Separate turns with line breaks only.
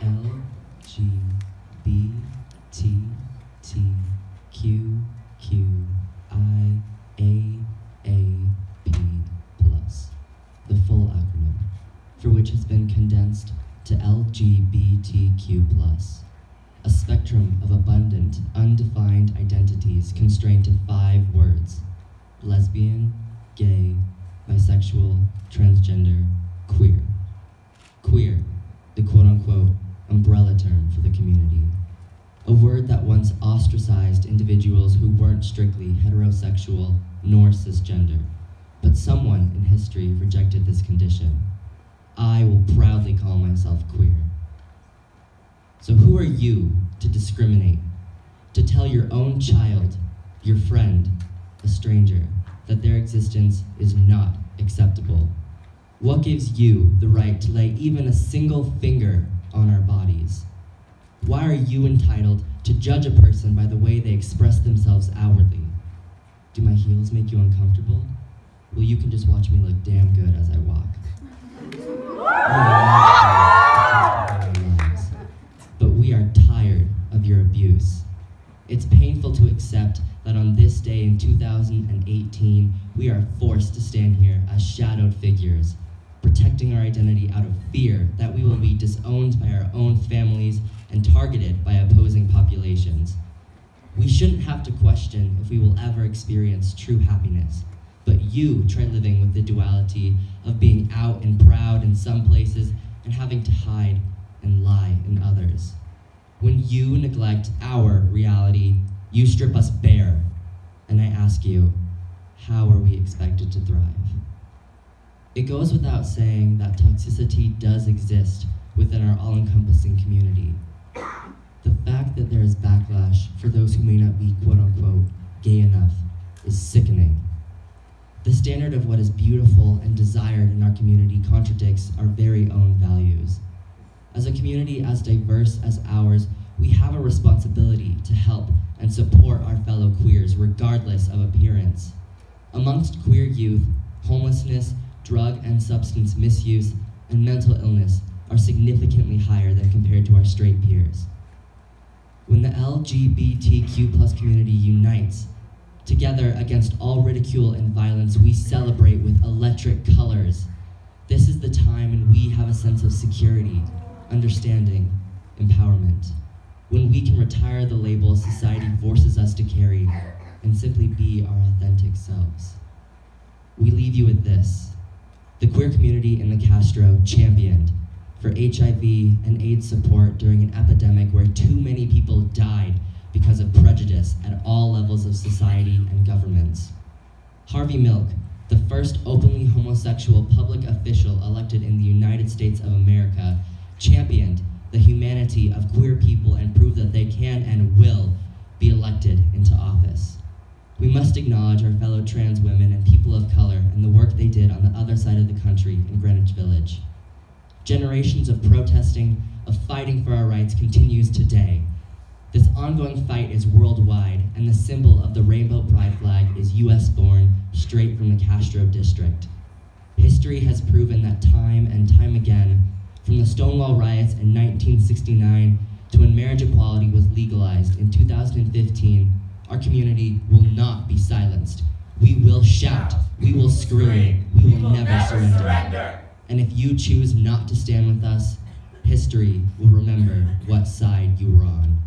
LGBTQIAAP+, the full acronym, for which has been condensed to LGBTQ+, a spectrum of abundant, undefined identities constrained to 5 words: lesbian, gay, bisexual, transgender, queer. Queer, the quote-unquote umbrella term for the community. A word that once ostracized individuals who weren't strictly heterosexual nor cisgender, but someone in history rejected this condition. I will proudly call myself queer. So who are you to discriminate, to tell your own child, your friend, a stranger, that their existence is not acceptable? What gives you the right to lay even a single finger on our bodies? Why are you entitled to judge a person by the way they express themselves outwardly? Do my heels make you uncomfortable? Well, you can just watch me look damn good as I walk. But we are tired of your abuse. It's painful to accept that on this day in 2018, we are forced to stand here as shadowed figures, protecting our identity out of fear that we will be disowned by our own families and targeted by opposing populations. We shouldn't have to question if we will ever experience true happiness, but you try living with the duality of being out and proud in some places and having to hide and lie in others. When you neglect our reality, you strip us bare, and I ask you, how are we expected to thrive? It goes without saying that toxicity does exist within our all-encompassing community. The fact that there is backlash for those who may not be quote-unquote gay enough is sickening. The standard of what is beautiful and desired in our community contradicts our very own values. As a community as diverse as ours, we have a responsibility to help and support our fellow queers regardless of appearance. Amongst queer youth, homelessness, drug and substance misuse, and mental illness are significantly higher than compared to our straight peers. When the LGBTQ+ community unites, together against all ridicule and violence, we celebrate with electric colors. This is the time when we have a sense of security, understanding, empowerment. When we can retire the labels society forces us to carry and simply be our authentic selves. We leave you with this. The queer community in the Castro championed for HIV and AIDS support during an epidemic where too many people died because of prejudice at all levels of society and governments. Harvey Milk, the first openly homosexual public official elected in the United States of America, championed the humanity of queer people and proved that they can and will be elected into office. We must acknowledge our fellow trans women and people of color and the work they did on the other side of the country in Greenwich Village. Generations of protesting, of fighting for our rights continues today. This ongoing fight is worldwide, and the symbol of the Rainbow Pride flag is US-born, straight from the Castro district. History has proven that time and time again, from the Stonewall riots in 1969 to when marriage equality was legalized in 2015, our community will not be silenced. We will shout, we will scream, we will never surrender. And if you choose not to stand with us, history will remember what side you were on.